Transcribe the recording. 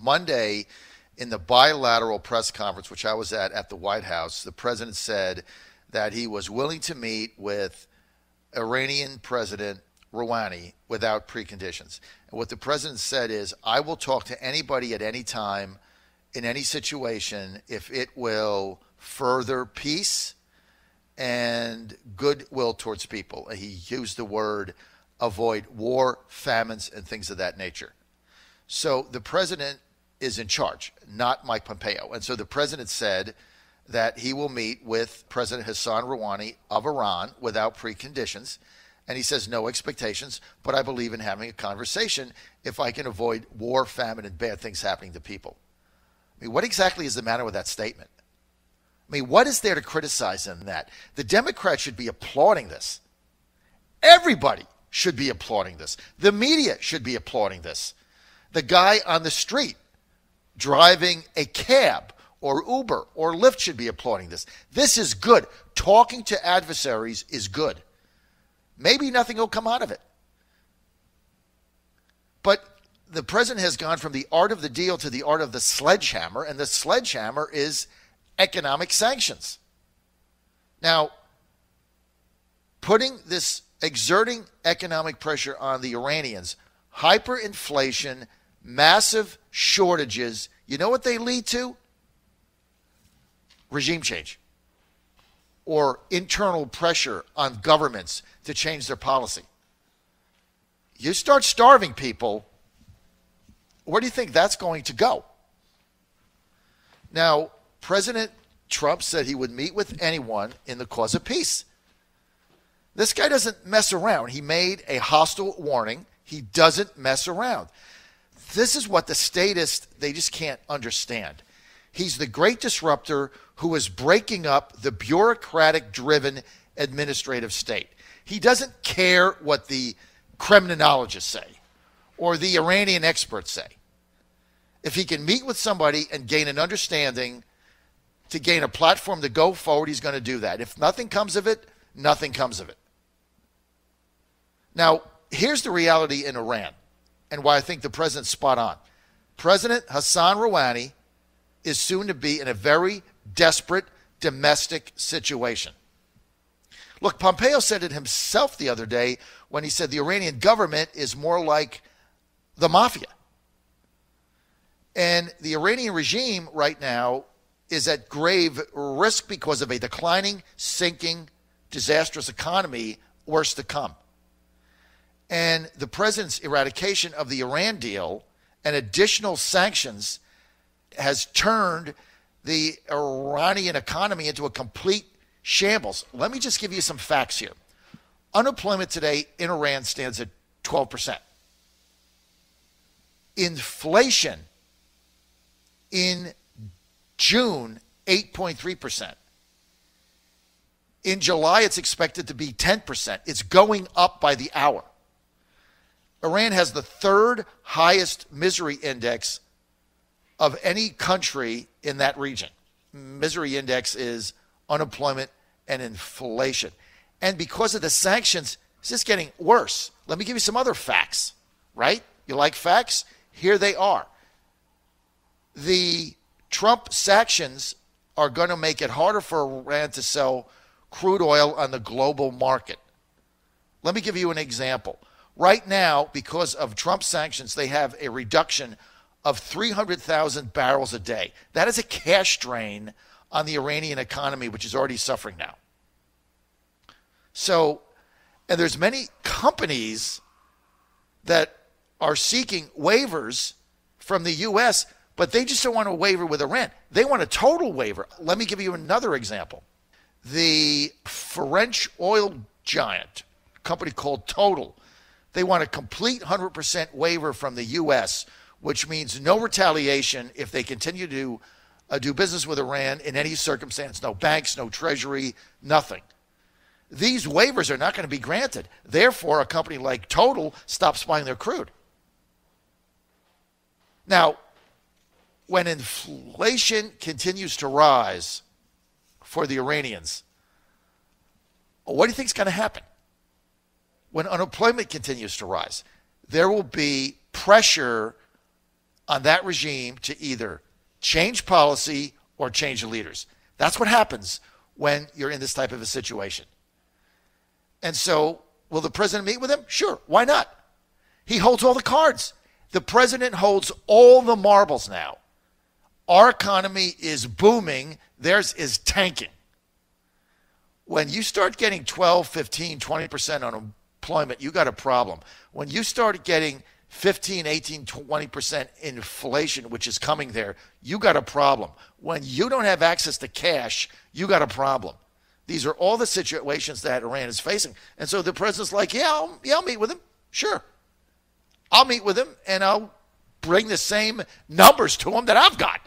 Monday, in the bilateral press conference, which I was at the White House, the president said that he was willing to meet with Iranian President Rouhani without preconditions. And what the president said is, I will talk to anybody at any time in any situation if it will further peace and goodwill towards people. He used the word avoid war, famines, and things of that nature. So the president is in charge, not Mike Pompeo. And so the president said that he will meet with President Hassan Rouhani of Iran without preconditions. And he says no expectations, but I believe in having a conversation if I can avoid war, famine, and bad things happening to people. I mean, what exactly is the matter with that statement? I mean, what is there to criticize in that? The Democrats should be applauding this. Everybody should be applauding this. The media should be applauding this. The guy on the street driving a cab or Uber or Lyft should be applauding this. This is good. Talking to adversaries is good. Maybe nothing will come out of it. But the president has gone from the art of the deal to the art of the sledgehammer, and the sledgehammer is economic sanctions. Now, exerting economic pressure on the Iranians, hyperinflation, massive shortages, you know what they lead to? Regime change or internal pressure on governments to change their policy. You start starving people, where do you think that's going to go? Now, President Trump said he would meet with anyone in the cause of peace. This guy doesn't mess around. He made a hostile warning. He doesn't mess around. This is what the statists, they just can't understand. He's the great disruptor who is breaking up the bureaucratic-driven administrative state. He doesn't care what the criminologists say or the Iranian experts say. If he can meet with somebody and gain an understanding to gain a platform to go forward, he's going to do that. If nothing comes of it, nothing comes of it. Now, here's the reality in Iran and why I think the president's spot on. President Hassan Rouhani is soon to be in a very desperate domestic situation. Look, Pompeo said it himself the other day when he said the Iranian government is more like the mafia. And the Iranian regime right now is at grave risk because of a declining, sinking, disastrous economy, worse to come. And the president's eradication of the Iran deal and additional sanctions has turned the Iranian economy into a complete shambles. Let me just give you some facts here. Unemployment today in Iran stands at 12%. Inflation in June, 8.3%. In July, it's expected to be 10%. It's going up by the hour. Iran has the third highest misery index of any country in that region. Misery index is unemployment and inflation. And because of the sanctions, it's just getting worse. Let me give you some other facts, right? You like facts? Here they are. The Trump sanctions are going to make it harder for Iran to sell crude oil on the global market. Let me give you an example. Right now, because of Trump sanctions, they have a reduction of 300,000 barrels a day. That is a cash drain on the Iranian economy, which is already suffering now. So, and there's many companies that are seeking waivers from the U.S., but they just don't want a waiver with Iran. They want a total waiver. Let me give you another example. The French oil giant, a company called Total, they want a complete 100% waiver from the U.S., which means no retaliation if they continue to do business with Iran in any circumstance. No banks, no treasury, nothing. These waivers are not going to be granted. Therefore, a company like Total stops buying their crude. Now, when inflation continues to rise for the Iranians, what do you think is going to happen? When unemployment continues to rise, there will be pressure on that regime to either change policy or change the leaders. That's what happens when you're in this type of a situation. And so, will the president meet with him? Sure, why not? He holds all the cards. The president holds all the marbles now. Our economy is booming. Theirs is tanking. When you start getting 12, 15, 20% unemployment, you got a problem. When you start getting 15, 18, 20% inflation, which is coming there, you got a problem. When you don't have access to cash, you got a problem. These are all the situations that Iran is facing. And so the president's like, I'll meet with him. Sure. I'll meet with him, and I'll bring the same numbers to him that I've got.